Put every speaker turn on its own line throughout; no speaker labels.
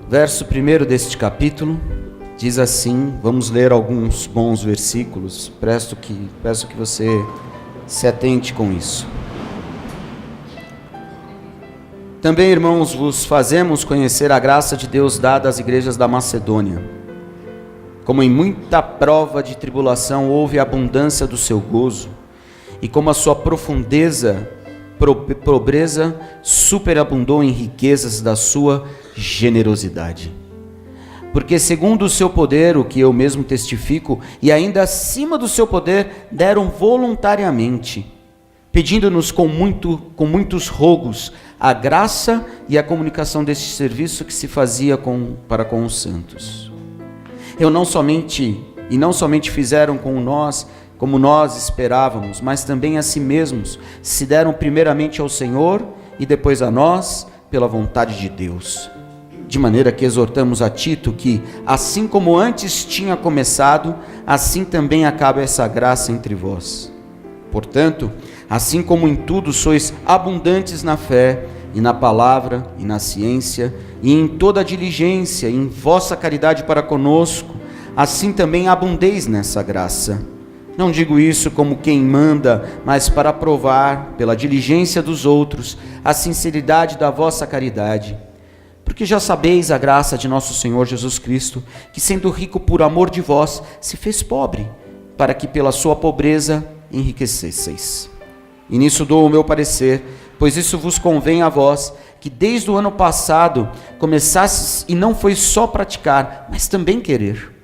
Verso 1 deste capítulo diz assim, vamos ler alguns bons versículos, peço que você se atente com isso. Também, irmãos, vos fazemos conhecer a graça de Deus dada às igrejas da Macedônia. Como em muita prova de tribulação houve abundância do seu gozo, e como a sua pobreza superabundou em riquezas da sua generosidade. Porque segundo o seu poder, o que eu mesmo testifico, e ainda acima do seu poder, deram voluntariamente, pedindo-nos com muitos rogos a graça e a comunicação deste serviço que se fazia para com os santos. Não somente fizeram com nós, como nós esperávamos, mas também a si mesmos, se deram primeiramente ao Senhor e depois a nós, pela vontade de Deus. De maneira que exortamos a Tito que, assim como antes tinha começado, assim também acabe essa graça entre vós. Portanto, assim como em tudo sois abundantes na fé, e na palavra, e na ciência, e em toda a diligência, e em vossa caridade para conosco, assim também abundeis nessa graça. Não digo isso como quem manda, mas para provar, pela diligência dos outros, a sinceridade da vossa caridade. Porque já sabeis a graça de nosso Senhor Jesus Cristo, que sendo rico por amor de vós, se fez pobre, para que pela sua pobreza enriquecesseis. E nisso dou o meu parecer, pois isso vos convém a vós, que desde o ano passado começastes, e não foi só praticar, mas também querer.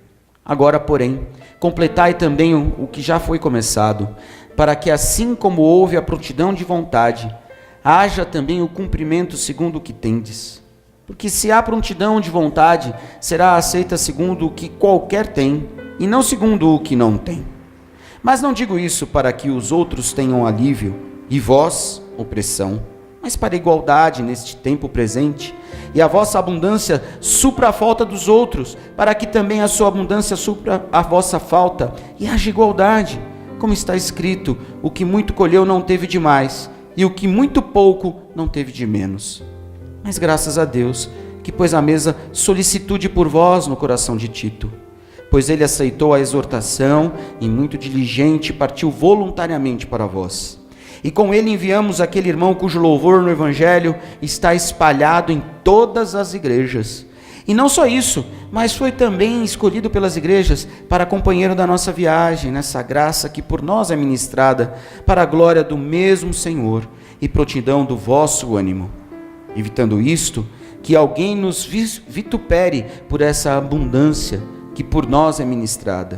Agora, porém, completai também o que já foi começado, para que assim como houve a prontidão de vontade, haja também o cumprimento segundo o que tendes. Porque se há prontidão de vontade, será aceita segundo o que qualquer tem, e não segundo o que não tem. Mas não digo isso para que os outros tenham alívio, e vós, opressão, mas para igualdade neste tempo presente, e a vossa abundância supra a falta dos outros, para que também a sua abundância supra a vossa falta, e haja igualdade, como está escrito, o que muito colheu não teve de mais, e o que muito pouco não teve de menos. Mas graças a Deus, que pôs à mesa solicitude por vós no coração de Tito, pois ele aceitou a exortação e muito diligente partiu voluntariamente para vós. E com ele enviamos aquele irmão cujo louvor no Evangelho está espalhado em todas as igrejas. E não só isso, mas foi também escolhido pelas igrejas para companheiro da nossa viagem, nessa graça que por nós é ministrada, para a glória do mesmo Senhor e prontidão do vosso ânimo. Evitando isto, que alguém nos vitupere por essa abundância que por nós é ministrada,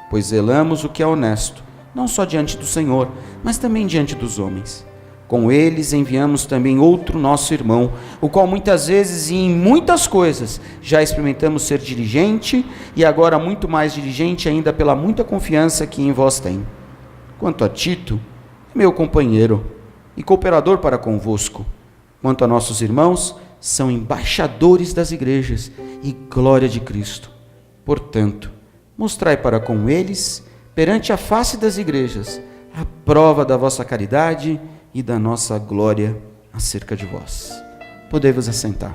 pois zelamos o que é honesto, não só diante do Senhor, mas também diante dos homens. Com eles enviamos também outro nosso irmão, o qual muitas vezes e em muitas coisas já experimentamos ser diligente, e agora muito mais diligente ainda pela muita confiança que em vós tem. Quanto a Tito, é meu companheiro e cooperador para convosco. Quanto a nossos irmãos, são embaixadores das igrejas e glória de Cristo. Portanto, mostrai para com eles, perante a face das igrejas, a prova da vossa caridade e da nossa glória acerca de vós. Podei-vos assentar.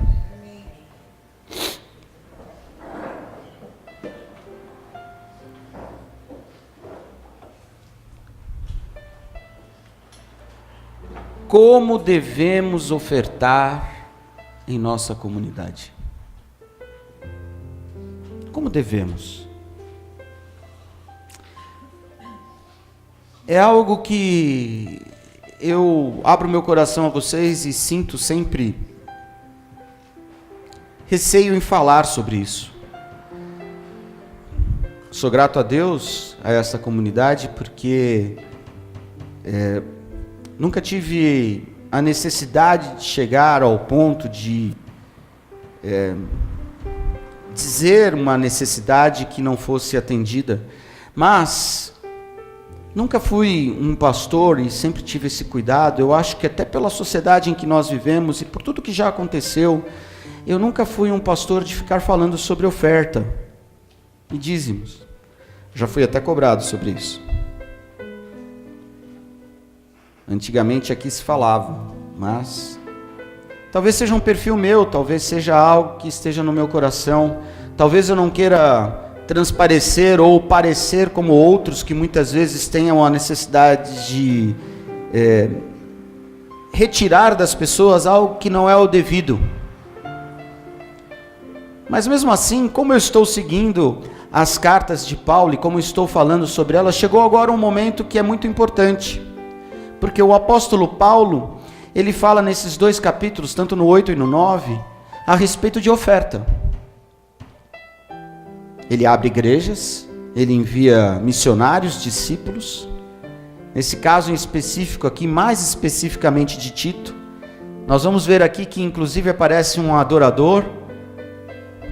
Como devemos ofertar em nossa comunidade? Como devemos? É algo que eu abro meu coração a vocês e sinto sempre receio em falar sobre isso. Sou grato a Deus, a essa comunidade, porque nunca tive a necessidade de chegar ao ponto de dizer uma necessidade que não fosse atendida, mas nunca fui um pastor e sempre tive esse cuidado. Eu acho que até pela sociedade em que nós vivemos e por tudo que já aconteceu, eu nunca fui um pastor de ficar falando sobre oferta e dízimos. Já fui até cobrado sobre isso. Antigamente aqui se falava, mas Talvez seja um perfil meu, talvez seja algo que esteja no meu coração. Talvez eu não queira transparecer ou parecer como outros que muitas vezes tenham a necessidade de retirar das pessoas algo que não é o devido. Mas mesmo assim, como eu estou seguindo as cartas de Paulo e como estou falando sobre elas, chegou agora um momento que é muito importante. Porque o apóstolo Paulo, ele fala nesses 2 capítulos, tanto no 8 e no 9, a respeito de oferta. Ele abre igrejas, ele envia missionários, discípulos. Nesse caso em específico aqui, mais especificamente de Tito, nós vamos ver aqui que inclusive aparece um adorador,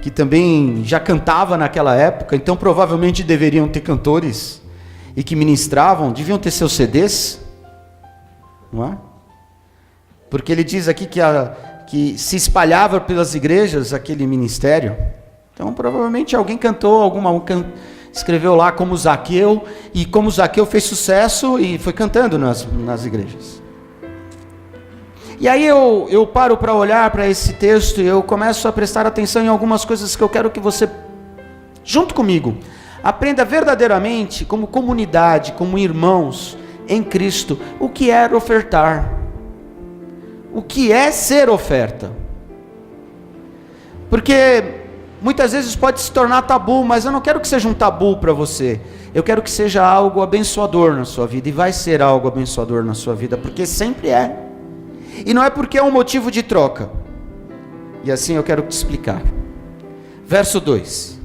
que também já cantava naquela época, então provavelmente deveriam ter cantores, e que ministravam, deviam ter seus CDs, não é? Porque ele diz aqui que se espalhava pelas igrejas aquele ministério. Então provavelmente alguém cantou, escreveu lá como Zaqueu, e como Zaqueu fez sucesso e foi cantando nas igrejas. E aí eu paro para olhar para esse texto e eu começo a prestar atenção em algumas coisas que eu quero que você, junto comigo, aprenda verdadeiramente, como comunidade, como irmãos em Cristo, o que é ofertar. O que é ser oferta. Porque muitas vezes pode se tornar tabu, mas eu não quero que seja um tabu para você. Eu quero que seja algo abençoador na sua vida, e vai ser algo abençoador na sua vida, porque sempre é. E não é porque é um motivo de troca. E assim eu quero te explicar. Verso 2.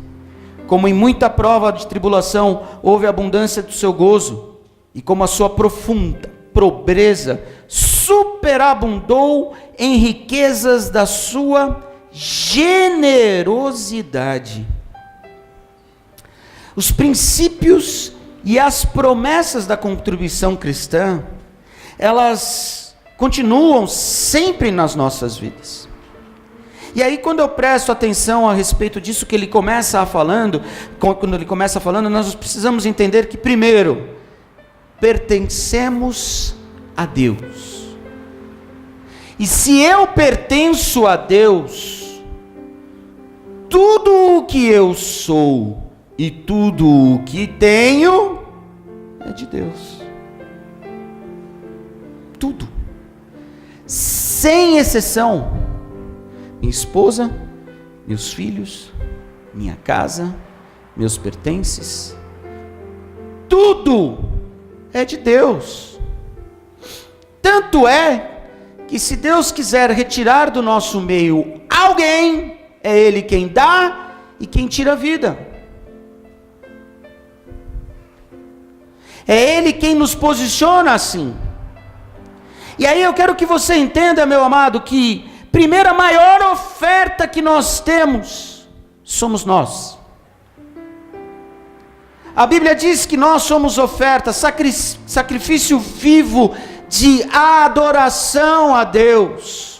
Como em muita prova de tribulação houve abundância do seu gozo, e como a sua profunda pobreza superabundou em riquezas da sua generosidade. Os princípios e as promessas da contribuição cristã, elas continuam sempre nas nossas vidas. E aí quando eu presto atenção a respeito disso que ele começa falando, quando ele começa falando, nós precisamos entender que primeiro, pertencemos a Deus. E se eu pertenço a Deus, tudo o que eu sou e tudo o que tenho é de Deus. Tudo. Sem exceção. Minha esposa, meus filhos, minha casa, meus pertences, tudo é de Deus. Tanto é que se Deus quiser retirar do nosso meio alguém, é Ele quem dá e quem tira a vida. É Ele quem nos posiciona assim. E aí eu quero que você entenda, meu amado, que primeira maior oferta que nós temos, somos nós. A Bíblia diz que nós somos oferta, sacrifício vivo de adoração a Deus.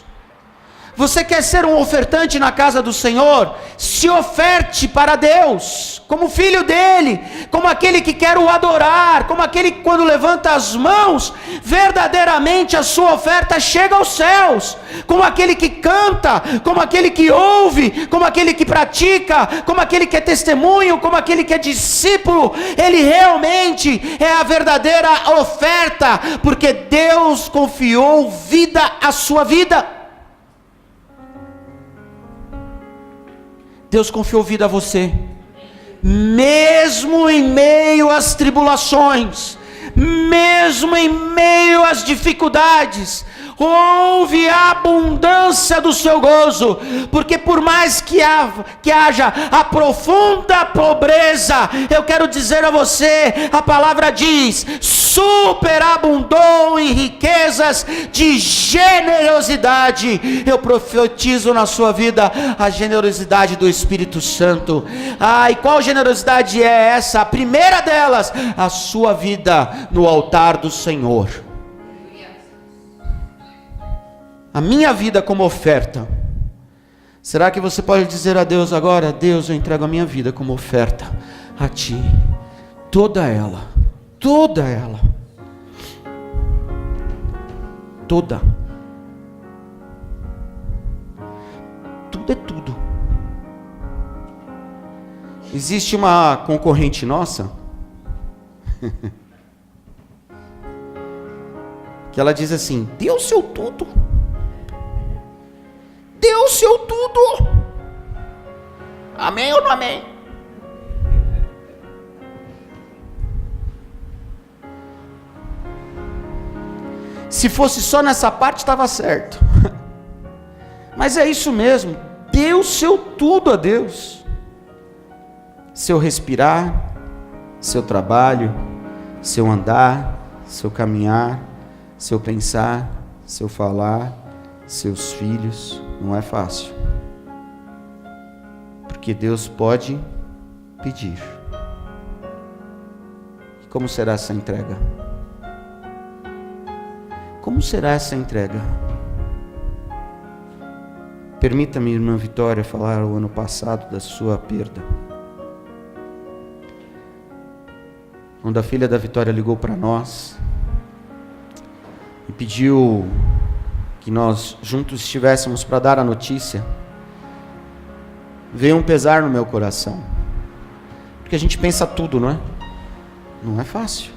Você quer ser um ofertante na casa do Senhor? Se oferte para Deus, como filho dele, como aquele que quer o adorar, como aquele que quando levanta as mãos, verdadeiramente a sua oferta chega aos céus, como aquele que canta, como aquele que ouve, como aquele que pratica, como aquele que é testemunho, como aquele que é discípulo. Ele realmente é a verdadeira oferta, porque Deus confiou vida à sua vida. Deus confiou vida a você, mesmo em meio às tribulações, mesmo em meio às dificuldades, houve a abundância do seu gozo, porque por mais que haja a profunda pobreza, eu quero dizer a você, a palavra diz, superabundou em riquezas de generosidade. Eu profetizo na sua vida a generosidade do Espírito Santo. E qual generosidade é essa? A primeira delas, a sua vida no altar do Senhor. A minha vida como oferta. Será que você pode dizer a Deus agora: Deus, eu entrego a minha vida como oferta a Ti, toda ela, tudo é tudo. Existe uma concorrente nossa que ela diz assim: dê o seu tudo. Dê o seu tudo. Amém ou não amém? Se fosse só nessa parte, estava certo. Mas é isso mesmo. Dê o seu tudo a Deus. Seu respirar, seu trabalho, seu andar, seu caminhar, seu pensar, seu falar, seus filhos. Não é fácil. Porque Deus pode pedir. E como será essa entrega? Como será essa entrega? Permita-me, irmã Vitória, falar o ano passado da sua perda. Quando a filha da Vitória ligou para nós e pediu que nós juntos estivéssemos para dar a notícia, veio um pesar no meu coração. Porque a gente pensa tudo, não é? Não é fácil.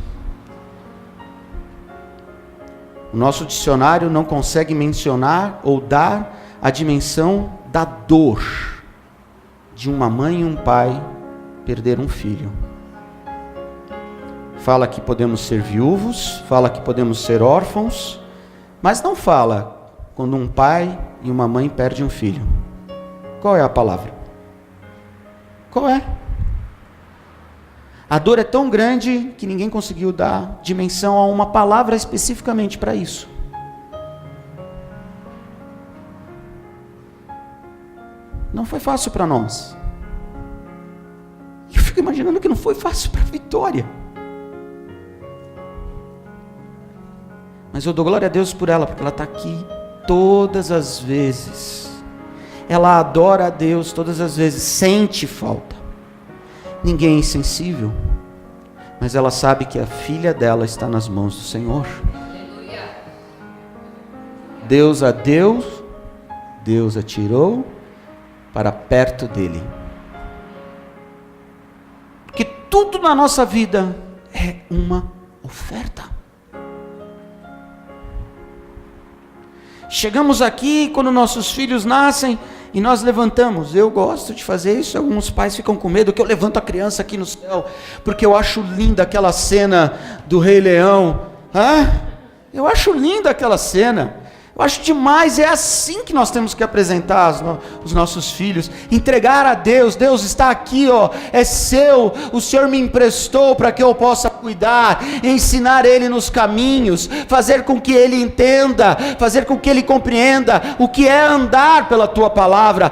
O nosso dicionário não consegue mencionar ou dar a dimensão da dor de uma mãe e um pai perder um filho. Fala que podemos ser viúvos, fala que podemos ser órfãos, mas não fala quando um pai e uma mãe perdem um filho. Qual é a palavra? Qual é? A dor é tão grande que ninguém conseguiu dar dimensão a uma palavra especificamente para isso. Não foi fácil para nós. Eu fico imaginando que não foi fácil para a Vitória. Mas eu dou glória a Deus por ela, porque ela está aqui todas as vezes. Ela adora a Deus todas as vezes, sente falta. Ninguém é insensível, mas ela sabe que a filha dela está nas mãos do Senhor. Deus a deu, Deus a tirou para perto dele. Porque tudo na nossa vida é uma oferta. Chegamos aqui quando nossos filhos nascem e nós levantamos. Eu gosto de fazer isso. Alguns pais ficam com medo que eu levanto a criança aqui no céu, porque eu acho linda aquela cena do Rei Leão. Eu acho linda aquela cena. Eu acho demais. É assim que nós temos que apresentar os nossos filhos. Entregar a Deus. Deus está aqui, é seu. O Senhor me emprestou para que eu possa cuidar, ensinar Ele nos caminhos, fazer com que Ele entenda, fazer com que Ele compreenda o que é andar pela Tua palavra.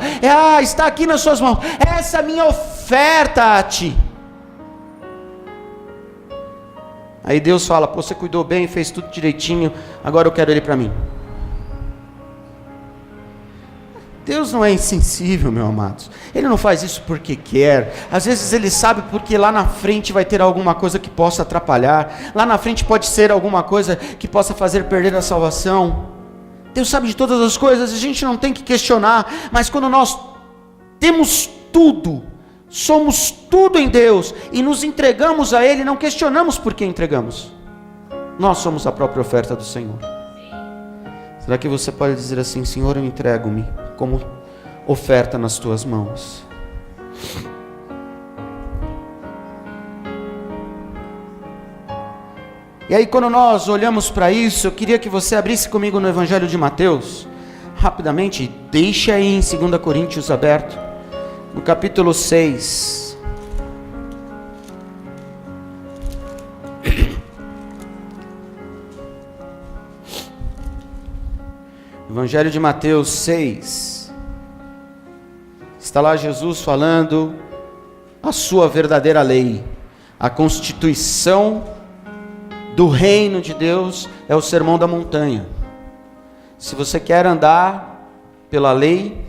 Está aqui nas Suas mãos. Essa é a minha oferta a Ti. Aí Deus fala: pô, você cuidou bem, fez tudo direitinho, agora eu quero Ele para mim. Deus não é insensível, meus amados. Ele não faz isso porque quer. Às vezes Ele sabe porque lá na frente vai ter alguma coisa que possa atrapalhar. Lá na frente pode ser alguma coisa que possa fazer perder a salvação. Deus sabe de todas as coisas, a gente não tem que questionar. Mas quando nós temos tudo, somos tudo em Deus e nos entregamos a Ele, não questionamos por que entregamos. Nós somos a própria oferta do Senhor. Será que você pode dizer assim: Senhor, eu entrego-me como oferta nas Tuas mãos? E aí, quando nós olhamos para isso, eu queria que você abrisse comigo no Evangelho de Mateus, rapidamente, deixe aí em 2 Coríntios aberto, no capítulo 6. Evangelho de Mateus 6, está lá Jesus falando a sua verdadeira lei, a constituição do reino de Deus é o sermão da montanha. Se você quer andar pela lei,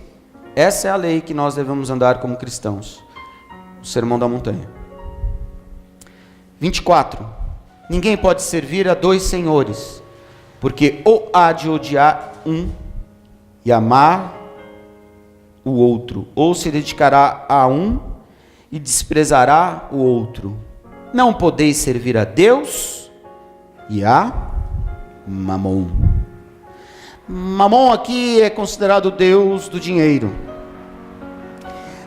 essa é a lei que nós devemos andar como cristãos, o sermão da montanha. 24, ninguém pode servir a dois senhores, porque ou há de odiar um e amar o outro, ou se dedicará a um e desprezará o outro. Não podeis servir a Deus e a Mamon. Mamon aqui é considerado o Deus do dinheiro.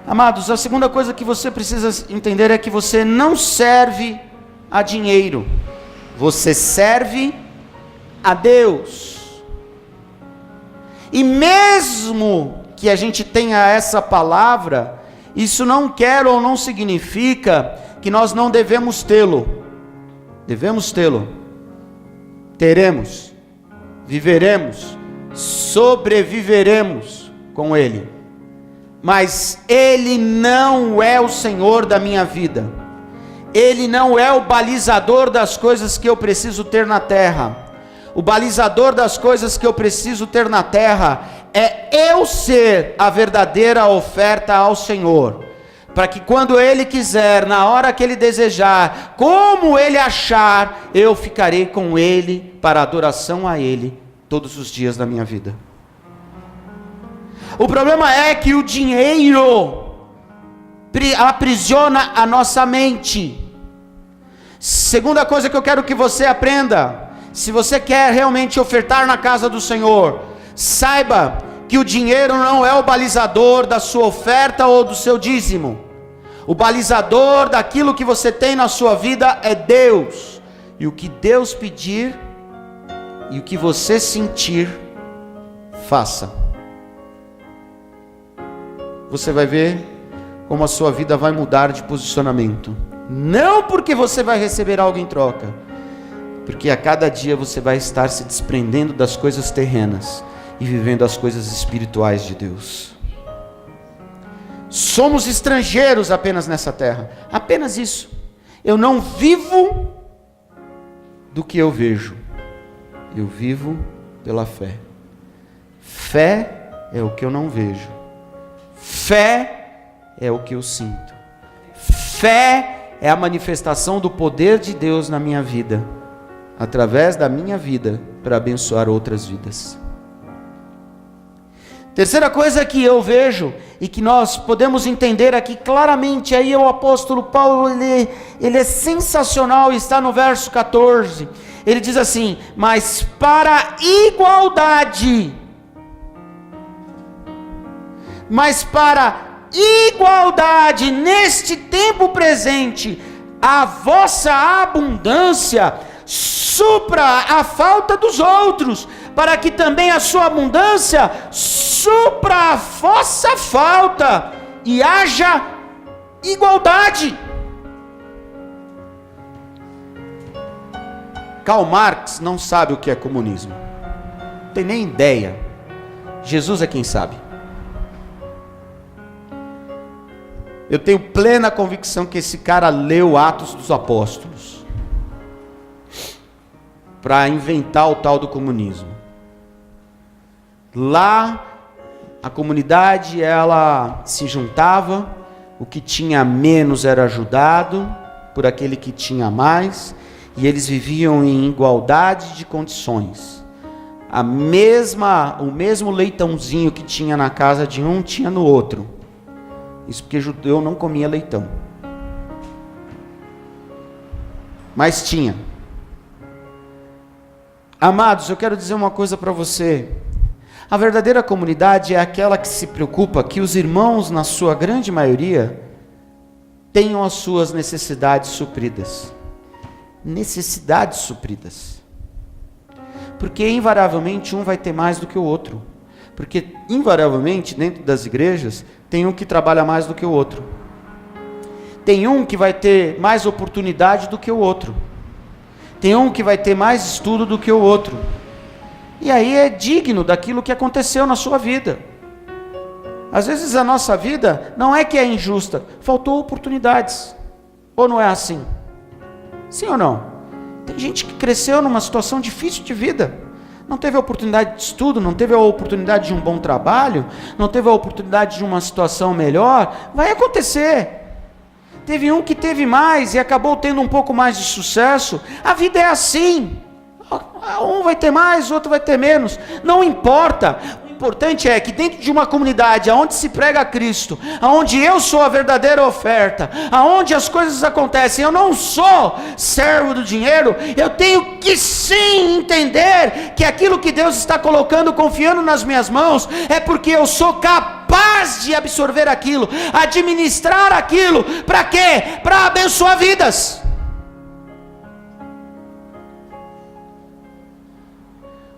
Amados, a segunda coisa que você precisa entender é que você não serve a dinheiro, você serve a Deus. E mesmo que a gente tenha essa palavra, isso não quer ou não significa que nós não devemos tê-lo. Devemos tê-lo. Teremos, viveremos, sobreviveremos com ele. Mas ele não é o Senhor da minha vida. Ele não é o balizador das coisas que eu preciso ter na terra. O balizador das coisas que eu preciso ter na terra é eu ser a verdadeira oferta ao Senhor, para que quando Ele quiser, na hora que Ele desejar, como Ele achar, eu ficarei com Ele para adoração a Ele todos os dias da minha vida. O problema é que o dinheiro aprisiona a nossa mente. Segunda coisa que eu quero que você aprenda: se você quer realmente ofertar na casa do Senhor, saiba que o dinheiro não é o balizador da sua oferta ou do seu dízimo. O balizador daquilo que você tem na sua vida é Deus. E o que Deus pedir e o que você sentir, faça. Você vai ver como a sua vida vai mudar de posicionamento. Não porque você vai receber algo em troca, porque a cada dia você vai estar se desprendendo das coisas terrenas e vivendo as coisas espirituais de Deus. Somos estrangeiros apenas nessa terra, apenas isso. Eu não vivo do que eu vejo, eu vivo pela fé. Fé é o que eu não vejo, fé é o que eu sinto, fé é a manifestação do poder de Deus na minha vida, através da minha vida, para abençoar outras vidas. Terceira coisa que eu vejo e que nós podemos entender aqui claramente, aí o apóstolo Paulo, ele é sensacional, está no verso 14, ele diz assim: mas para igualdade neste tempo presente, a vossa abundância supra a falta dos outros, para que também a sua abundância supra a vossa falta, e haja igualdade. Karl Marx não sabe o que é comunismo, não tem nem ideia. Jesus é quem sabe. Eu tenho plena convicção que esse cara leu Atos dos Apóstolos para inventar o tal do comunismo. Lá a comunidade, ela se juntava, o que tinha menos era ajudado por aquele que tinha mais, e eles viviam em igualdade de condições. O mesmo leitãozinho que tinha na casa de um, tinha no outro. Isso porque judeu não comia leitão. Mas tinha. Amados, eu quero dizer uma coisa para você. A verdadeira comunidade é aquela que se preocupa que os irmãos, na sua grande maioria, tenham as suas necessidades supridas. Necessidades supridas. Porque invariavelmente um vai ter mais do que o outro. Porque invariavelmente dentro das igrejas tem um que trabalha mais do que o outro. Tem um que vai ter mais oportunidade do que o outro. Tem um que vai ter mais estudo do que o outro. E aí é digno daquilo que aconteceu na sua vida. Às vezes a nossa vida não é que é injusta, faltou oportunidades. Ou não é assim? Sim ou não? Tem gente que cresceu numa situação difícil de vida. Não teve a oportunidade de estudo, não teve a oportunidade de um bom trabalho, não teve a oportunidade de uma situação melhor. Vai acontecer. Teve um que teve mais e acabou tendo um pouco mais de sucesso. A vida é assim. Um vai ter mais, outro vai ter menos. Não importa. O importante é que dentro de uma comunidade onde se prega Cristo, onde eu sou a verdadeira oferta, onde as coisas acontecem, eu não sou servo do dinheiro, eu tenho que sim entender que aquilo que Deus está colocando, confiando nas minhas mãos, é porque eu sou capaz de absorver aquilo, administrar aquilo, para quê? Para abençoar vidas.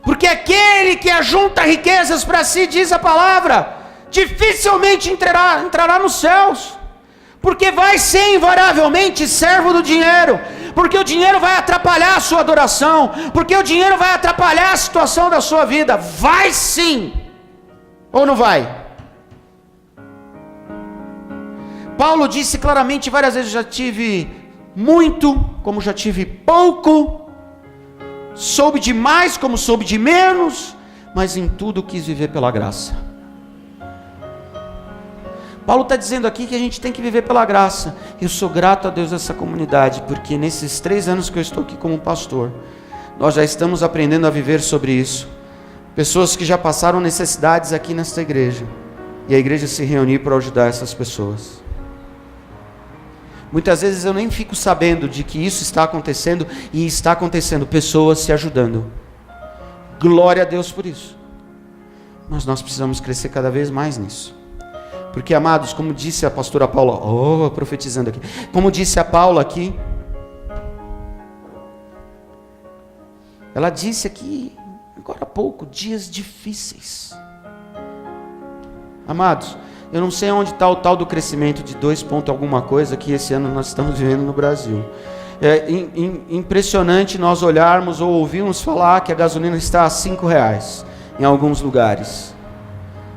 Porque aquele que ajunta riquezas para si, diz a palavra, dificilmente entrará nos céus. Porque vai ser invariavelmente servo do dinheiro. Porque o dinheiro vai atrapalhar a sua adoração. Porque o dinheiro vai atrapalhar a situação da sua vida. Vai sim. Ou não vai? Paulo disse claramente várias vezes, já tive muito, como já tive pouco. Soube de mais como soube de menos, mas em tudo quis viver pela graça. Paulo está dizendo aqui que a gente tem que viver pela graça. Eu sou grato a Deus dessa comunidade, porque nesses 3 anos que eu estou aqui como pastor, nós já estamos aprendendo a viver sobre isso. Pessoas que já passaram necessidades aqui nesta igreja, e a igreja se reunir para ajudar essas pessoas. Muitas vezes eu nem fico sabendo de que isso está acontecendo, e está acontecendo, pessoas se ajudando. Glória a Deus por isso. Mas nós precisamos crescer cada vez mais nisso. Porque, amados, como disse a pastora Paula, profetizando aqui, como disse a Paula aqui, ela disse aqui, agora há pouco, dias difíceis. Amados, eu não sei onde está o tal do crescimento de 2 ponto alguma coisa que esse ano nós estamos vivendo no Brasil. É impressionante nós olharmos ou ouvirmos falar que a gasolina está a R$5 em alguns lugares.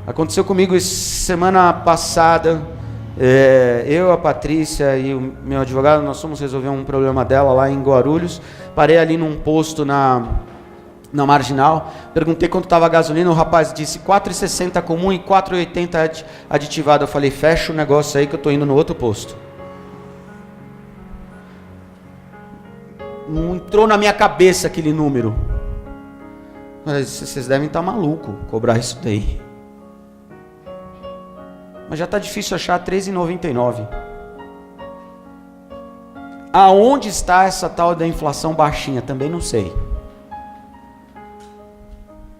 Aconteceu comigo semana passada, eu, a Patrícia e o meu advogado, nós fomos resolver um problema dela lá em Guarulhos. Parei ali num posto na Marginal, perguntei quanto estava a gasolina, o rapaz disse 4,60 comum e 4,80 aditivado. Eu falei, fecha o negócio aí que eu estou indo no outro posto. Não entrou na minha cabeça aquele número. Mas vocês devem estar malucos cobrar isso daí. Mas já está difícil achar R$3,99. Aonde está essa tal da inflação baixinha? Também não sei.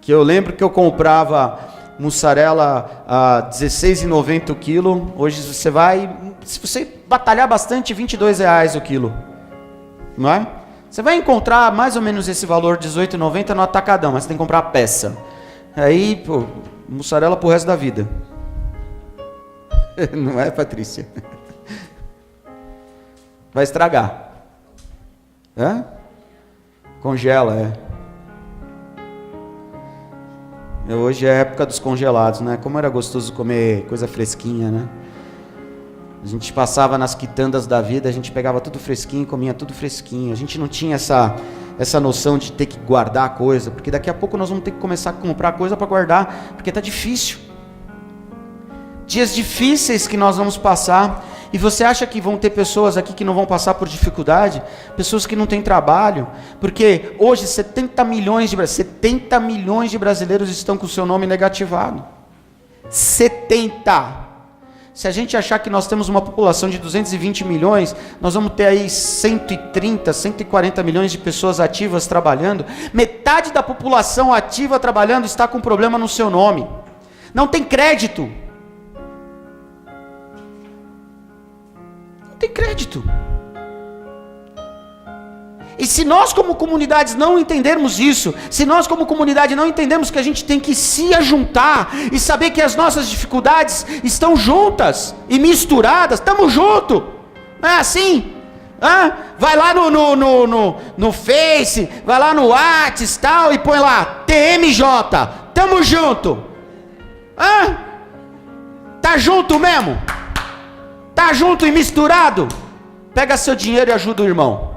Que eu lembro que eu comprava mussarela a R$16,90 o quilo. Hoje você vai, se você batalhar bastante, R$22 o quilo. Não é? Você vai encontrar mais ou menos esse valor, R$18,90 no atacadão, mas você tem que comprar a peça. Aí, pô, mussarela pro resto da vida. Não é, Patrícia? Vai estragar. É? Congela, Hoje é a época dos congelados, né? Como era gostoso comer coisa fresquinha, né? A gente passava nas quitandas da vida, a gente pegava tudo fresquinho, comia tudo fresquinho. A gente não tinha essa noção de ter que guardar coisa, porque daqui a pouco nós vamos ter que começar a comprar coisa para guardar, porque tá difícil. Dias difíceis que nós vamos passar. E você acha que vão ter pessoas aqui que não vão passar por dificuldade? Pessoas que não têm trabalho? Porque hoje 70 milhões de brasileiros estão com o seu nome negativado. 70! Se a gente achar que nós temos uma população de 220 milhões, nós vamos ter aí 130, 140 milhões de pessoas ativas trabalhando. Metade da população ativa trabalhando está com problema no seu nome. Não tem crédito. Tem crédito. E se nós como comunidades não entendermos isso, se nós como comunidade não entendermos que a gente tem que se ajuntar e saber que as nossas dificuldades estão juntas e misturadas, estamos juntos, não é assim? Vai lá no Face, vai lá no WhatsApp tal, e põe lá, TMJ, tamo junto. Tá junto mesmo? Tá junto e misturado? Pega seu dinheiro e ajuda o irmão.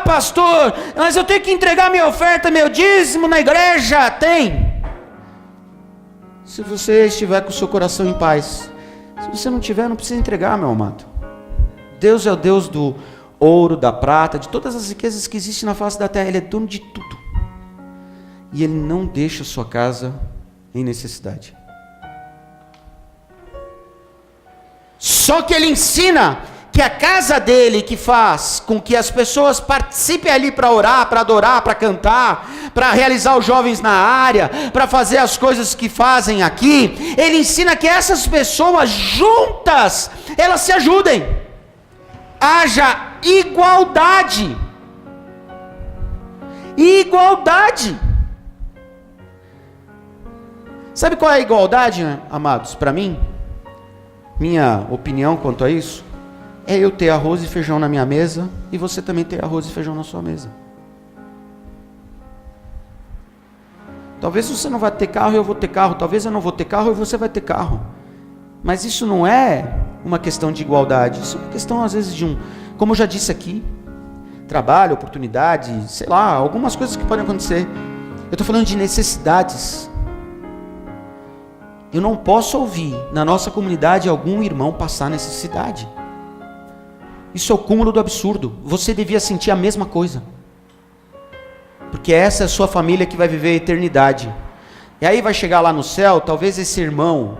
Pastor, mas eu tenho que entregar minha oferta, meu dízimo na igreja. Tem. Se você estiver com o seu coração em paz. Se você não tiver, não precisa entregar, meu amado. Deus é o Deus do ouro, da prata, de todas as riquezas que existem na face da terra. Ele é dono de tudo. E Ele não deixa a sua casa em necessidade. Só que Ele ensina que a casa dele, que faz com que as pessoas participem ali para orar, para adorar, para cantar, para realizar os jovens na área, para fazer as coisas que fazem aqui, Ele ensina que essas pessoas juntas, elas se ajudem. Haja igualdade. Igualdade. Sabe qual é a igualdade, amados? Para mim, minha opinião quanto a isso, é eu ter arroz e feijão na minha mesa e você também ter arroz e feijão na sua mesa. Talvez você não vai ter carro e eu vou ter carro, talvez eu não vou ter carro e você vai ter carro. Mas isso não é uma questão de igualdade, isso é uma questão às vezes de como eu já disse aqui, trabalho, oportunidade, sei lá, algumas coisas que podem acontecer. Eu estou falando de necessidades. Eu não posso ouvir na nossa comunidade algum irmão passar necessidade. Isso é o cúmulo do absurdo. Você devia sentir a mesma coisa. Porque essa é a sua família que vai viver a eternidade. E aí vai chegar lá no céu, talvez esse irmão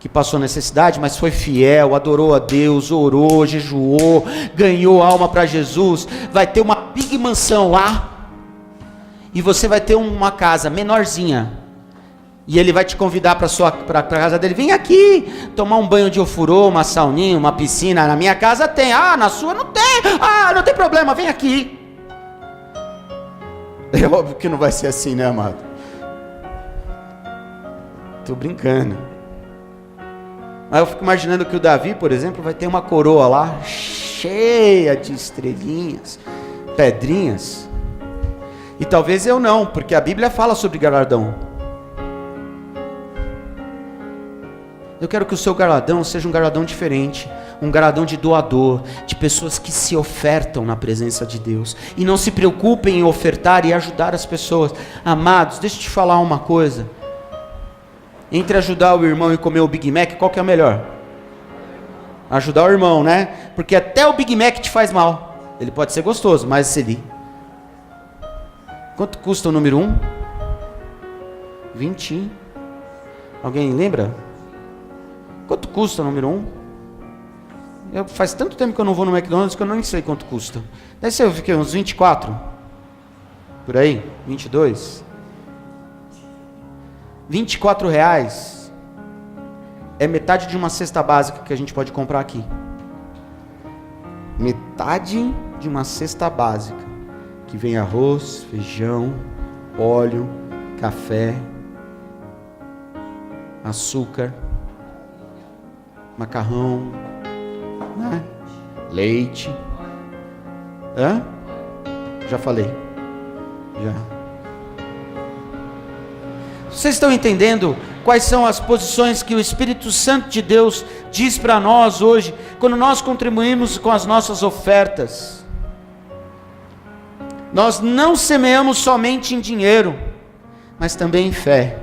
que passou necessidade, mas foi fiel, adorou a Deus, orou, jejuou, ganhou alma para Jesus, vai ter uma big mansão lá. E você vai ter uma casa menorzinha. E ele vai te convidar para a casa dele. Vem aqui tomar um banho de ofurô, uma sauninha, uma piscina. Na minha casa tem. Ah, na sua não tem. Ah, não tem problema, vem aqui. É óbvio que não vai ser assim, né, amado? Estou brincando. Mas eu fico imaginando que o Davi, por exemplo, vai ter uma coroa lá, cheia de estrelinhas, pedrinhas. E talvez eu não, porque a Bíblia fala sobre galardão. Eu quero que o seu galardão seja um galardão diferente, um galardão de doador, de pessoas que se ofertam na presença de Deus, e não se preocupem em ofertar e ajudar as pessoas. Amados, deixa eu te falar uma coisa, entre ajudar o irmão e comer o Big Mac, qual que é o melhor? Ajudar o irmão, né? Porque até o Big Mac te faz mal, ele pode ser gostoso, mas se ele... Quanto custa o número 1? 20. Alguém lembra? Quanto custa o número 1? Faz tanto tempo que eu não vou no McDonald's que eu nem sei quanto custa. Deve ser uns 24? Por aí? 22? 24 reais é metade de uma cesta básica que a gente pode comprar aqui. Metade de uma cesta básica. Que vem arroz, feijão, óleo, café, açúcar, macarrão, né? Leite. Hã? Já falei. Já. Vocês estão entendendo quais são as posições que o Espírito Santo de Deus diz para nós hoje, quando nós contribuímos com as nossas ofertas? Nós não semeamos somente em dinheiro, mas também em fé.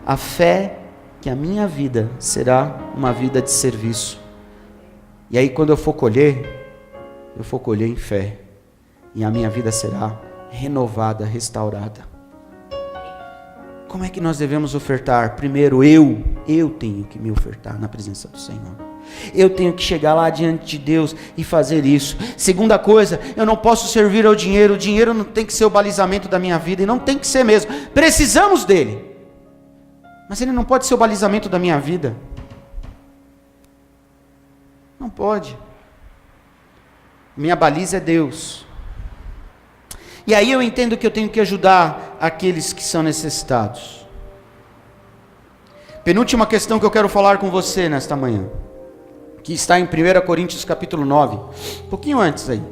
A fé que a minha vida será uma vida de serviço. E aí quando eu for colher em fé. E a minha vida será renovada, restaurada. Como é que nós devemos ofertar? Primeiro, eu tenho que me ofertar na presença do Senhor. Eu tenho que chegar lá diante de Deus e fazer isso. Segunda coisa, eu não posso servir ao dinheiro. O dinheiro não tem que ser o balizamento da minha vida, e não tem que ser mesmo. Precisamos dele, mas ele não pode ser o balizamento da minha vida. Não pode. Minha baliza é Deus. E aí eu entendo que eu tenho que ajudar aqueles que são necessitados. Penúltima questão que eu quero falar com você nesta manhã, que está em 1 Coríntios capítulo 9, um pouquinho antes aí.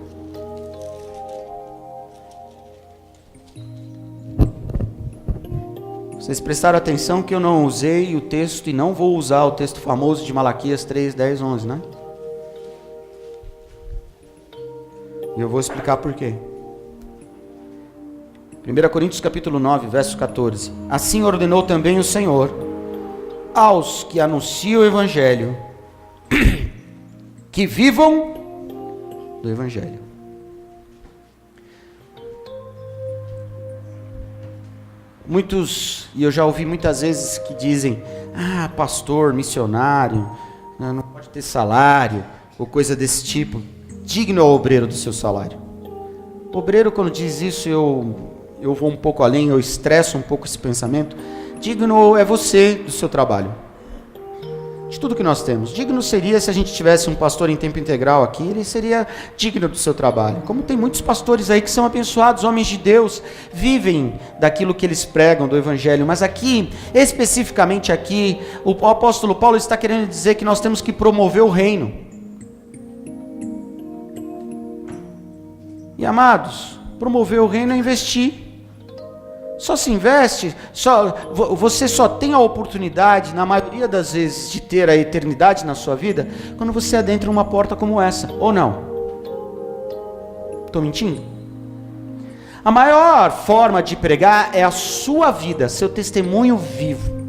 Vocês prestaram atenção que eu não usei o texto e não vou usar o texto famoso de Malaquias 3, 10, 11, né? E eu vou explicar por quê. 1 Coríntios capítulo 9, verso 14. Assim ordenou também o Senhor aos que anunciam o Evangelho, que vivam do Evangelho. Muitos, e eu já ouvi muitas vezes que dizem, pastor, missionário, não pode ter salário, ou coisa desse tipo. Digno é o obreiro do seu salário. O obreiro, quando diz isso, eu vou um pouco além, eu estresso um pouco esse pensamento. Digno é você do seu trabalho, de tudo que nós temos. Digno seria se a gente tivesse um pastor em tempo integral aqui, ele seria digno do seu trabalho. Como tem muitos pastores aí que são abençoados, homens de Deus, vivem daquilo que eles pregam, do Evangelho. Mas aqui, especificamente aqui, o apóstolo Paulo está querendo dizer que nós temos que promover o reino. E amados, promover o reino é investir. Só se investe, você só tem a oportunidade, na maioria das vezes, de ter a eternidade na sua vida, quando você adentra uma porta como essa, ou não? Estou mentindo? A maior forma de pregar é a sua vida, seu testemunho vivo.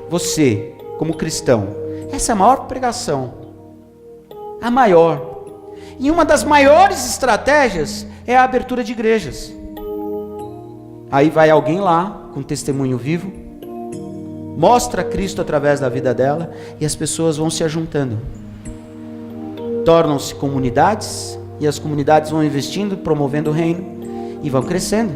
Você, como cristão, essa é a maior pregação. A maior. E uma das maiores estratégias é a abertura de igrejas. Aí vai alguém lá, com testemunho vivo, mostra Cristo através da vida dela, e as pessoas vão se ajuntando. Tornam-se comunidades, e as comunidades vão investindo, promovendo o reino, e vão crescendo.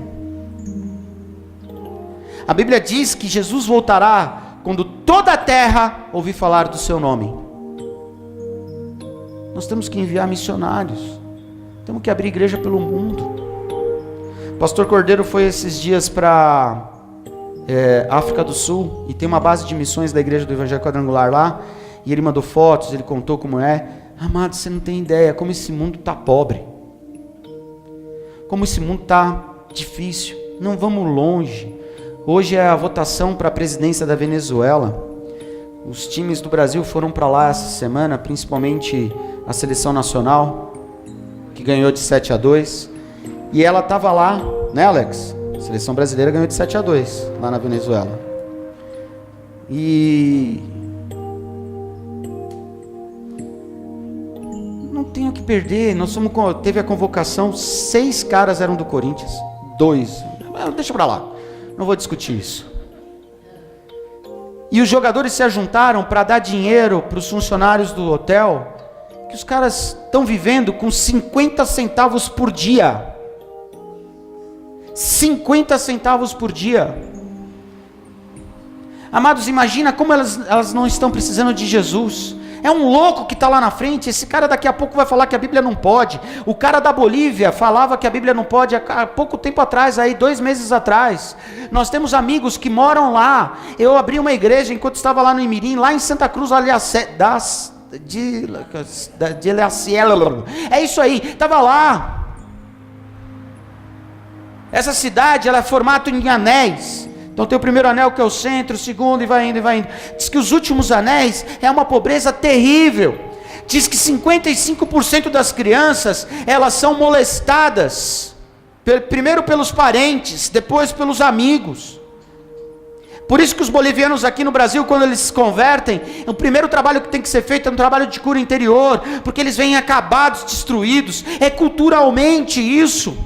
A Bíblia diz que Jesus voltará quando toda a terra ouvir falar do seu nome. Nós temos que enviar missionários. Temos que abrir igreja pelo mundo. O pastor Cordeiro foi esses dias para África do Sul, e tem uma base de missões da igreja do Evangelho Quadrangular lá, e ele mandou fotos, ele contou como é. Amado, você não tem ideia como esse mundo está pobre, como esse mundo está difícil. Não vamos longe. Hoje é a votação para a presidência da Venezuela. Os times do Brasil foram para lá essa semana, principalmente a seleção nacional, que ganhou de 7-2, e ela estava lá, né, Alex? A seleção brasileira ganhou de 7-2 lá na Venezuela. E não tenho o que perder. Teve a convocação, 6 caras eram do Corinthians, 2. Deixa para lá, não vou discutir isso. E os jogadores se ajuntaram para dar dinheiro para os funcionários do hotel, que os caras estão vivendo com 50 centavos por dia. 50 centavos por dia. Amados, imagina como elas não estão precisando de Jesus. É um louco que está lá na frente. Esse cara daqui a pouco vai falar que a Bíblia não pode. O cara da Bolívia falava que a Bíblia não pode há pouco tempo atrás, 2 meses atrás. Nós temos amigos que moram lá. Eu abri uma igreja enquanto estava lá no Imirim, lá em Santa Cruz, é isso aí, estava lá. Essa cidade, ela é formato em anéis. Então tem o primeiro anel, que é o centro, o segundo, e vai indo, e vai indo. Diz que os últimos anéis é uma pobreza terrível. Diz que 55% das crianças, elas são molestadas, primeiro pelos parentes, depois pelos amigos. Por isso que os bolivianos aqui no Brasil, quando eles se convertem, o primeiro trabalho que tem que ser feito é um trabalho de cura interior, porque eles vêm acabados, destruídos. É culturalmente isso.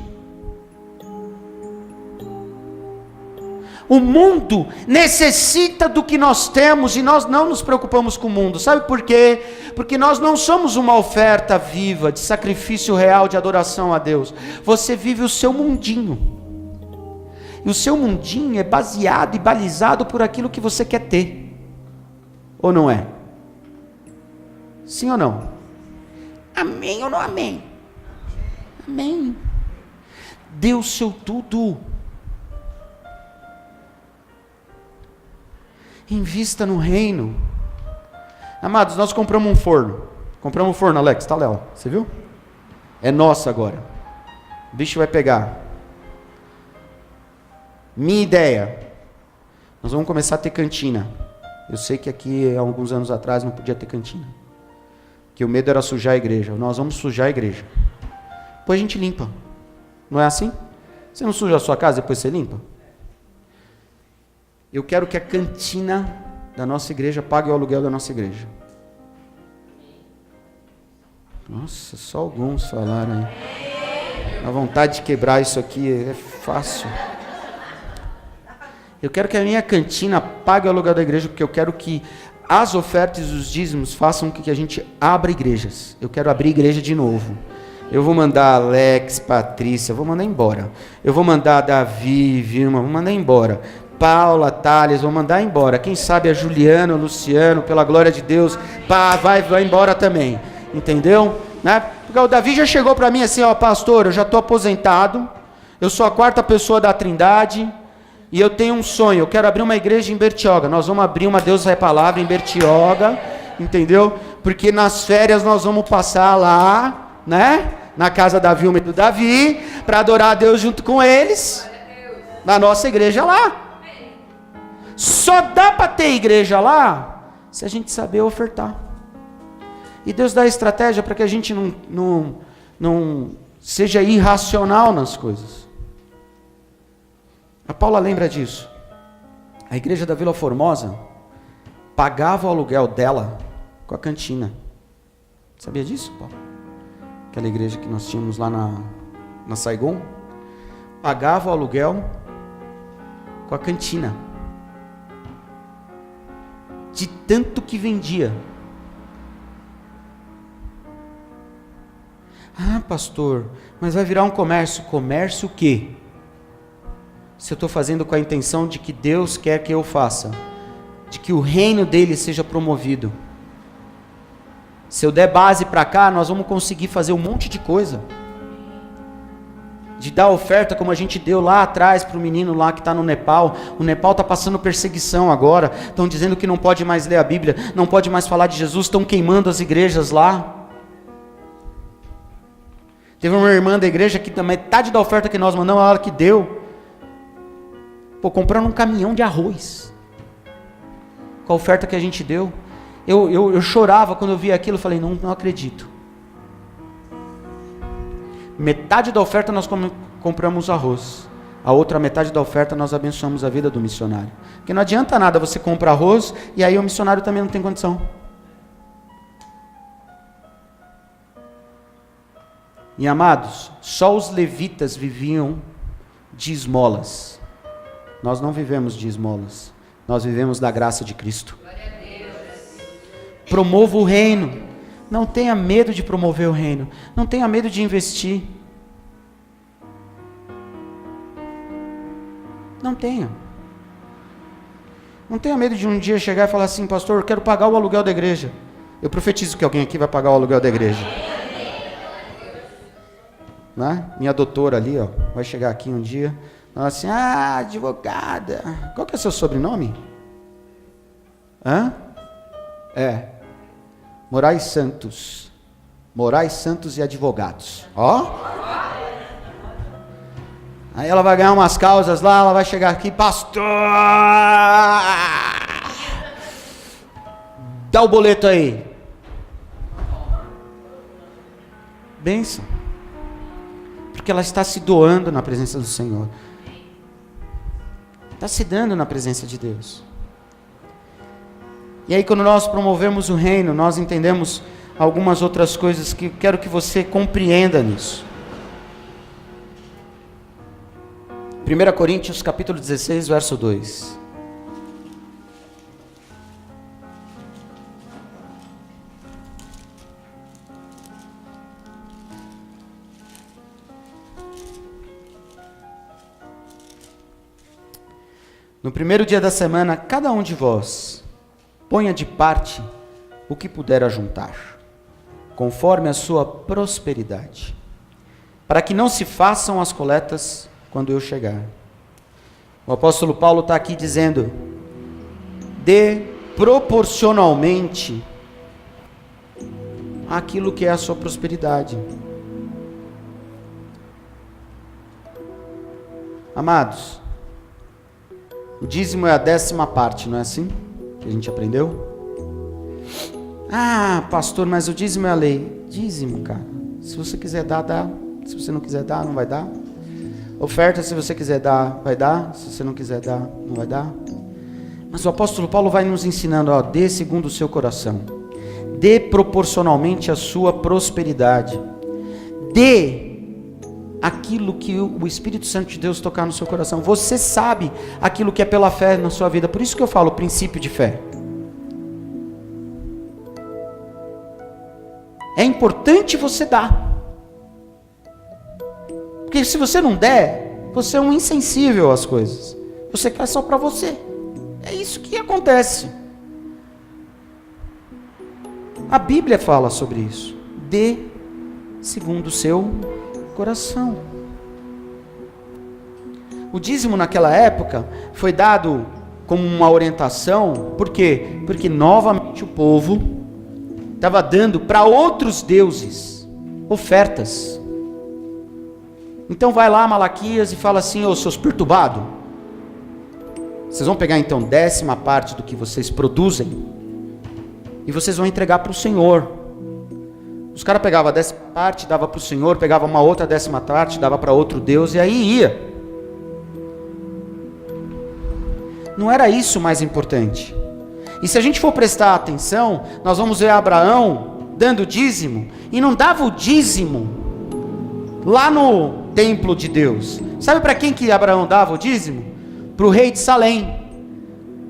O mundo necessita do que nós temos, e nós não nos preocupamos com o mundo. Sabe por quê? Porque nós não somos uma oferta viva, de sacrifício real, de adoração a Deus. Você vive o seu mundinho. E o seu mundinho é baseado e balizado por aquilo que você quer ter. Ou não é? Sim ou não? Amém ou não amém? Amém. Dê o seu tudo. Invista no reino. Amados, nós compramos um forno. Compramos um forno, Alex, tá, Léo? Você viu? É nosso agora. O bicho vai pegar. Minha ideia. Nós vamos começar a ter cantina. Eu sei que aqui, há alguns anos atrás, não podia ter cantina. Que o medo era sujar a igreja. Nós vamos sujar a igreja. Depois a gente limpa. Não é assim? Você não suja a sua casa, depois você limpa? Eu quero que a cantina da nossa igreja pague o aluguel da nossa igreja. Nossa, só alguns falaram aí. A vontade de quebrar isso aqui é fácil. Eu quero que a minha cantina pague o aluguel da igreja, porque eu quero que as ofertas e os dízimos façam com que a gente abra igrejas. Eu quero abrir igreja de novo. Eu vou mandar Alex, Patrícia, vou mandar embora. Eu vou mandar Davi, Vilma, vou mandar embora. Paula, Thales, vou mandar embora. Quem sabe a Juliana, o Luciano, pela glória de Deus, vai embora também. Entendeu? Né? Porque o Davi já chegou para mim assim, ó, pastor, eu já estou aposentado, eu sou a 4ª pessoa da Trindade, e eu tenho um sonho, eu quero abrir uma igreja em Bertioga. Nós vamos abrir uma Deus é Palavra em Bertioga, entendeu? Porque nas férias nós vamos passar lá, né? Na casa da Vilma e do Davi, para adorar a Deus junto com eles, na nossa igreja lá. Só dá para ter igreja lá, se a gente saber ofertar. E Deus dá estratégia para que a gente não seja irracional nas coisas. A Paula lembra disso. A igreja da Vila Formosa pagava o aluguel dela com a cantina. Sabia disso, Paulo? Aquela igreja que nós tínhamos lá na Saigon. Pagava o aluguel com a cantina. De tanto que vendia. Ah, pastor, mas vai virar um comércio. Comércio o quê? Se eu estou fazendo com a intenção de que Deus quer que eu faça, de que o reino dele seja promovido. Se eu der base para cá, nós vamos conseguir fazer um monte de coisa. De dar oferta como a gente deu lá atrás para o menino lá que está no Nepal. O Nepal está passando perseguição agora. Estão dizendo que não pode mais ler a Bíblia, não pode mais falar de Jesus, estão queimando as igrejas lá. Teve uma irmã da igreja que metade da oferta que nós mandamos, ela que deu. Pô, comprando um caminhão de arroz. Com a oferta que a gente deu. Eu chorava quando eu via aquilo, eu falei, não acredito. Metade da oferta nós compramos arroz. A outra metade da oferta nós abençoamos a vida do missionário. Porque não adianta nada você comprar arroz e aí o missionário também não tem condição. E amados, só os levitas viviam de esmolas. Nós não vivemos de esmolas. Nós vivemos da graça de Cristo. Promova o reino. Não tenha medo de promover o reino. Não tenha medo de investir. Não tenha. Não tenha medo de um dia chegar e falar assim, pastor, eu quero pagar o aluguel da igreja. Eu profetizo que alguém aqui vai pagar o aluguel da igreja. Né? Minha doutora ali, ó, vai chegar aqui um dia, ela assim, advogada, qual que é o seu sobrenome? Moraes Santos e Advogados, ó. Aí ela vai ganhar umas causas lá, ela vai chegar aqui, pastor, dá o boleto aí. Bênção. Porque ela está se doando na presença do Senhor. Está se dando na presença de Deus. E aí quando nós promovemos o reino, nós entendemos algumas outras coisas que quero que você compreenda nisso. 1 Coríntios capítulo 16, verso 2. No primeiro dia da semana, cada um de vós ponha de parte o que puder ajuntar, conforme a sua prosperidade, para que não se façam as coletas quando eu chegar. O apóstolo Paulo está aqui dizendo, dê proporcionalmente aquilo que é a sua prosperidade. Amados, o dízimo é a 10ª parte, não é assim? Que a gente aprendeu? Ah, pastor, mas o dízimo é a lei. Dízimo, cara. Se você quiser dar, dá. Se você não quiser dar, não vai dar. Oferta, se você quiser dar, vai dar. Se você não quiser dar, não vai dar. Mas o apóstolo Paulo vai nos ensinando, ó, dê segundo o seu coração. Dê proporcionalmente à sua prosperidade. Dê aquilo que o Espírito Santo de Deus tocar no seu coração. Você sabe aquilo que é pela fé na sua vida. Por isso que eu falo princípio de fé. É importante você dar. Porque se você não der, você é um insensível às coisas. Você quer só para você. É isso que acontece. A Bíblia fala sobre isso. Dê segundo o seu coração. O dízimo naquela época foi dado como uma orientação. Por quê? Porque novamente o povo estava dando para outros deuses ofertas. Então vai lá Malaquias e fala assim: ô seus perturbados, vocês vão pegar então 10ª do que vocês produzem e vocês vão entregar para o Senhor. Os caras pegavam a 10ª, dava para o Senhor, pegava uma outra 10ª, dava para outro Deus, e aí ia. Não era isso o mais importante. E se a gente for prestar atenção, nós vamos ver Abraão dando dízimo, e não dava o dízimo lá no templo de Deus. Sabe para quem que Abraão dava o dízimo? Para o rei de Salém.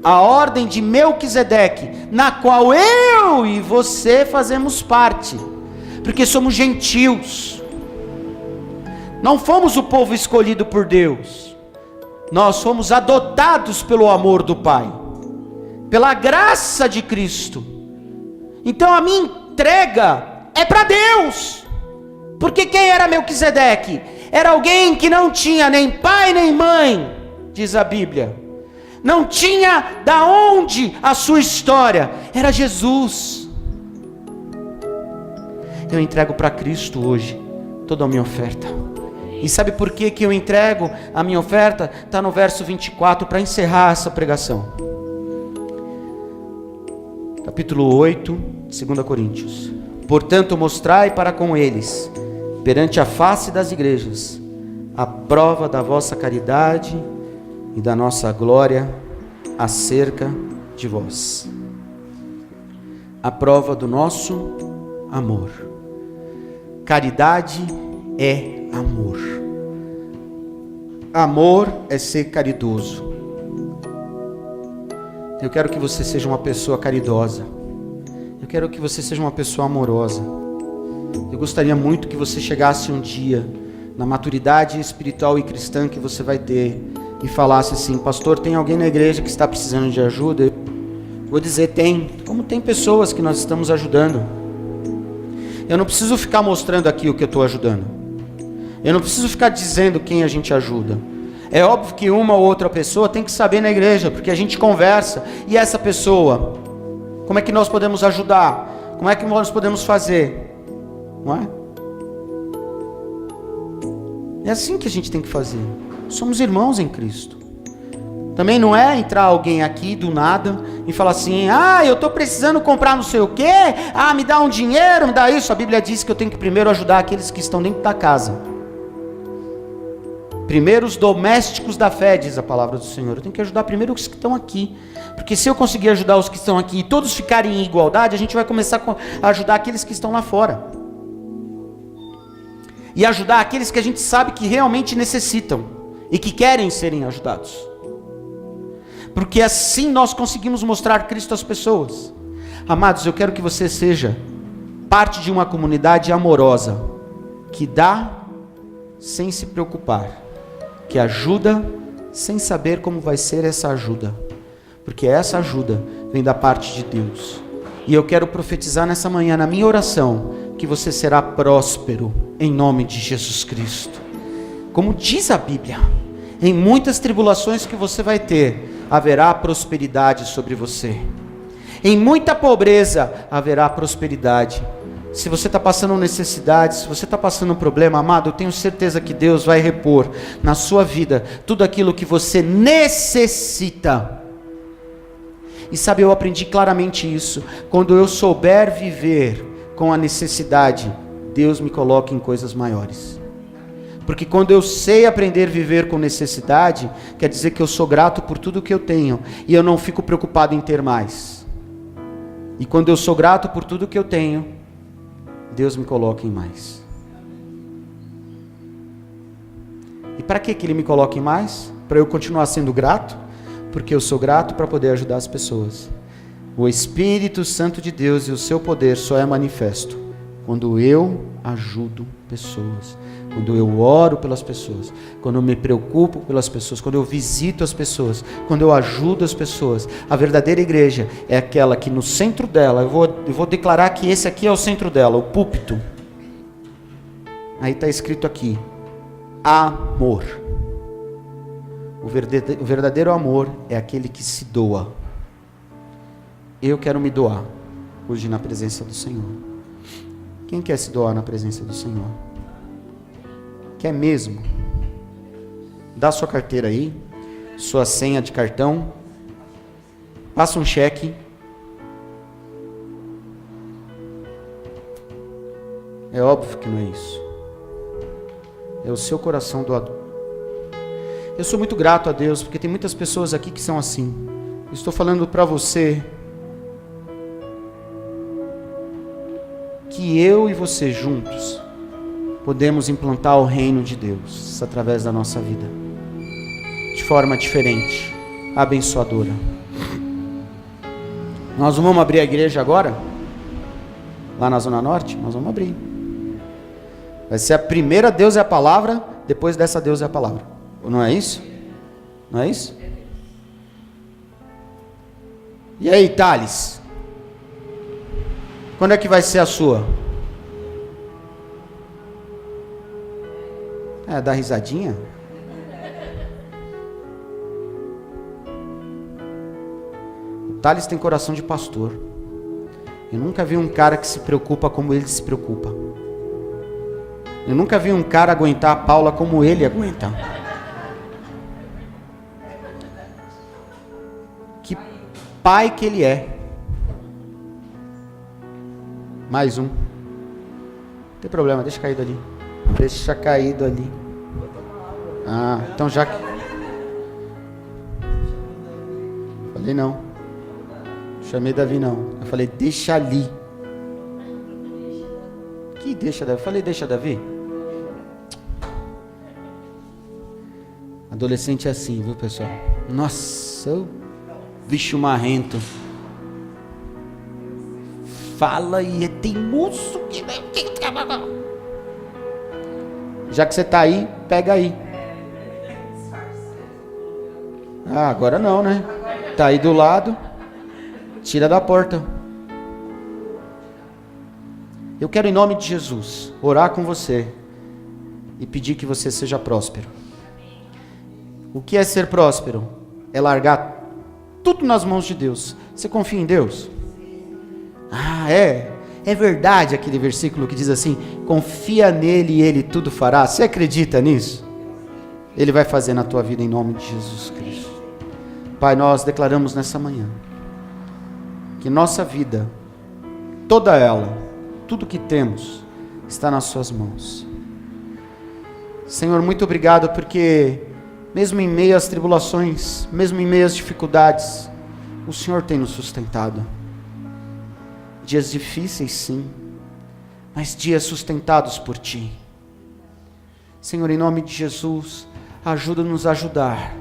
A ordem de Melquisedeque, na qual eu e você fazemos parte, porque somos gentios. Não fomos o povo escolhido por Deus. Nós fomos adotados pelo amor do Pai, pela graça de Cristo. Então a minha entrega é para Deus. Porque quem era Melquisedeque? Era alguém que não tinha nem pai nem mãe, diz a Bíblia. Não tinha da onde a sua história. Era Jesus. Eu entrego para Cristo hoje toda a minha oferta. E sabe por que eu entrego a minha oferta? Está no verso 24, para encerrar essa pregação. Capítulo 8, 2 Coríntios. Portanto, mostrai para com eles, perante a face das igrejas, a prova da vossa caridade e da nossa glória acerca de vós. A prova do nosso amor. Caridade é amor. Amor é ser caridoso. Eu quero que você seja uma pessoa caridosa. Eu quero que você seja uma pessoa amorosa. Eu gostaria muito que você chegasse um dia na maturidade espiritual e cristã que você vai ter e falasse assim: pastor, tem alguém na igreja que está precisando de ajuda? Eu vou dizer: tem. Como tem pessoas que nós estamos ajudando. Eu não preciso ficar mostrando aqui o que eu estou ajudando. Eu não preciso ficar dizendo quem a gente ajuda. É óbvio que uma ou outra pessoa tem que saber na igreja, porque a gente conversa. E essa pessoa, como é que nós podemos ajudar? Como é que nós podemos fazer? Não é? É assim que a gente tem que fazer. Somos irmãos em Cristo. Também não é entrar alguém aqui do nada e falar assim: ah, eu estou precisando comprar não sei o quê, ah, me dá um dinheiro, me dá isso. A Bíblia diz que eu tenho que primeiro ajudar aqueles que estão dentro da casa. Primeiro os domésticos da fé, diz a palavra do Senhor. Eu tenho que ajudar primeiro os que estão aqui. Porque se eu conseguir ajudar os que estão aqui e todos ficarem em igualdade, a gente vai começar a ajudar aqueles que estão lá fora. E ajudar aqueles que a gente sabe que realmente necessitam e que querem serem ajudados. Porque assim nós conseguimos mostrar Cristo às pessoas. Amados, eu quero que você seja parte de uma comunidade amorosa, que dá sem se preocupar, que ajuda sem saber como vai ser essa ajuda, porque essa ajuda vem da parte de Deus. E eu quero profetizar nessa manhã, na minha oração, que você será próspero em nome de Jesus Cristo. Como diz a Bíblia, em muitas tribulações que você vai ter, haverá prosperidade sobre você. Em muita pobreza haverá prosperidade. Se você está passando necessidade, se você está passando um problema, amado, eu tenho certeza que Deus vai repor na sua vida tudo aquilo que você necessita. E sabe, eu aprendi claramente isso. Quando eu souber viver com a necessidade, Deus me coloca em coisas maiores. Porque quando eu sei aprender a viver com necessidade, quer dizer que eu sou grato por tudo que eu tenho, e eu não fico preocupado em ter mais. E quando eu sou grato por tudo que eu tenho, Deus me coloca em mais. E para que Ele me coloca em mais? Para eu continuar sendo grato? Porque eu sou grato para poder ajudar as pessoas. O Espírito Santo de Deus e o seu poder só é manifesto quando eu ajudo pessoas, quando eu oro pelas pessoas, quando eu me preocupo pelas pessoas, quando eu visito as pessoas, quando eu ajudo as pessoas. A verdadeira igreja é aquela que no centro dela, eu vou declarar que esse aqui é o centro dela, o púlpito. Aí está escrito aqui, amor. O verdadeiro amor é aquele que se doa. Eu quero me doar hoje na presença do Senhor. Quem quer se doar na presença do Senhor? Quer mesmo? Dá sua carteira aí, sua senha de cartão, passa um cheque. É óbvio que não é isso. É o seu coração doador. Eu sou muito grato a Deus, porque tem muitas pessoas aqui que são assim. Estou falando para você que eu e você juntos podemos implantar o reino de Deus através da nossa vida, de forma diferente, abençoadora. Nós não vamos abrir a igreja agora? Lá na Zona Norte? Nós vamos abrir. Vai ser a primeira Deus é a palavra, depois dessa Deus é a palavra. Não é isso? Não é isso? E aí, Thales? Quando é que vai ser a sua? Dá risadinha? O Thales tem coração de pastor. Eu nunca vi um cara que se preocupa como ele se preocupa. Eu nunca vi um cara aguentar a Paula como ele aguenta. Que pai que ele é. Mais um. Não tem problema, deixa caído ali. Deixa caído ali. Ah, então já que... Falei não. Chamei Davi não. Eu falei, deixa ali. Que deixa Davi? Eu falei, deixa Davi. Adolescente é assim, viu, pessoal? Nossa, bicho marrento. Fala e é teimoso. Já que você está aí, pega aí. Ah, agora não, né? Está aí do lado. Tira da porta. Eu quero, em nome de Jesus, orar com você e pedir que você seja próspero. O que é ser próspero? É largar tudo nas mãos de Deus. Você confia em Deus? Ah, é verdade aquele versículo que diz assim, confia nele e ele tudo fará. Você acredita nisso? Ele vai fazer na tua vida em nome de Jesus Cristo. Pai, nós declaramos nessa manhã que nossa vida, toda ela, tudo que temos, está nas suas mãos. Senhor, muito obrigado porque mesmo em meio às tribulações, mesmo em meio às dificuldades, o Senhor tem nos sustentado. Dias difíceis, sim, mas dias sustentados por Ti. Senhor, em nome de Jesus, ajuda-nos a ajudar,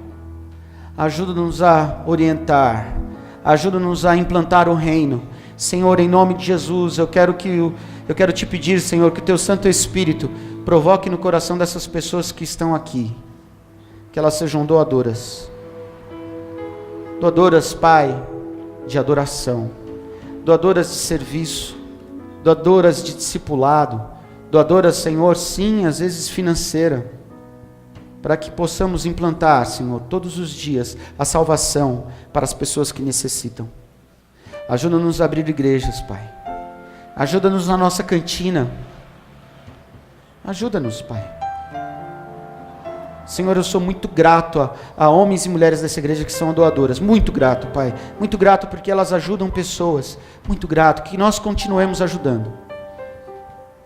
ajuda-nos a orientar, ajuda-nos a implantar o reino. Senhor, em nome de Jesus, eu quero te pedir, Senhor, que o Teu Santo Espírito provoque no coração dessas pessoas que estão aqui, que elas sejam doadoras, Pai, de adoração, doadoras de serviço, doadoras de discipulado, doadoras, Senhor, sim, às vezes financeira, para que possamos implantar, Senhor, todos os dias a salvação para as pessoas que necessitam. Ajuda-nos a abrir igrejas, Pai. Ajuda-nos na nossa cantina. Ajuda-nos, Pai. Senhor, eu sou muito grato a homens e mulheres dessa igreja que são doadoras. Muito grato, Pai. Muito grato porque elas ajudam pessoas. Muito grato que nós continuemos ajudando.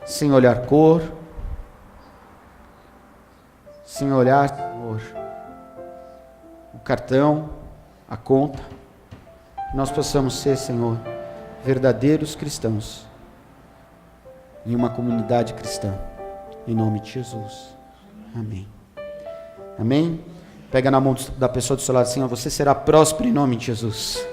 Sem olhar cor. Sem olhar, Senhor, o cartão, a conta. Que nós possamos ser, Senhor, verdadeiros cristãos em uma comunidade cristã. Em nome de Jesus. Amém. Amém? Pega na mão da pessoa do seu lado assim, ó, você será próspero em nome de Jesus.